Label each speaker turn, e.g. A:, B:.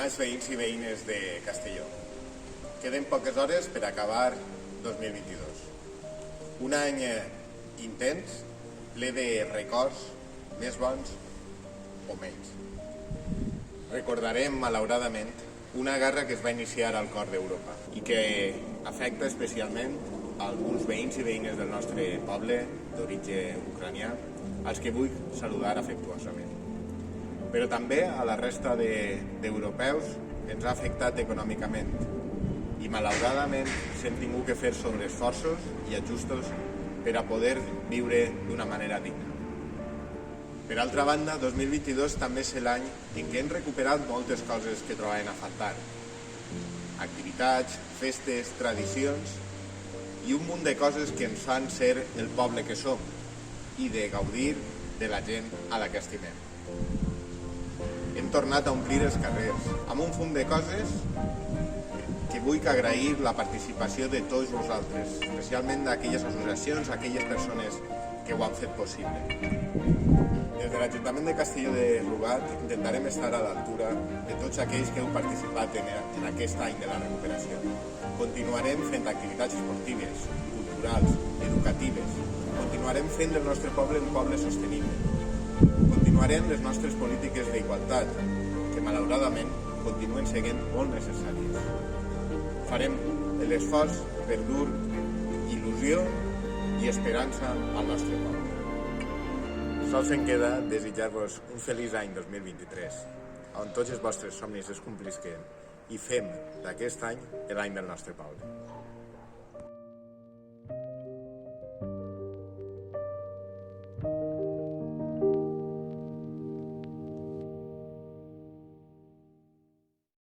A: Estimats veïns i veïnes de Castelló, queden poques hores per acabar 2022. Un any intens, ple de records, més bons o menys. Recordarem, malauradament, una guerra que es va iniciar al cor d'Europa i que afecta especialment alguns veïns i veïnes del nostre poble d'origen ucranià, als que vull saludar afectuosament. Però també a la resta d'europeus ens ha afectat econòmicament i malauradament s'hem tingut que fer sobreesforços i ajustos per a poder viure d'una manera digna. Per altra banda, 2022 també és l'any en què hem recuperat moltes coses que trobaven a faltar. Activitats, festes, tradicions i un munt de coses que ens fan ser el poble que som i de gaudir de la gent a la que estimem. Hem tornat a omplir els carrers amb un fum de coses que vull agrair la participació de tots vosaltres, especialment d'aquelles associacions, aquelles persones que ho han fet possible. Des de l'Ajuntament de Castelló de Rugat intentarem estar a l'altura de tots aquells que heu participat en aquest any de la recuperació. Continuarem fent activitats esportives, culturals, educatives. Continuarem fent del nostre poble un poble sostenible. Continuarem les nostres polítiques d'igualtat, que malauradament continuen sent molt necessàries. Farem l'esforç per dur il·lusió i esperança al nostre poble. Sols em queda desitjar-vos un feliç any 2023, on tots els vostres somnis es complisquen i fem d'aquest any l'any del nostre poble.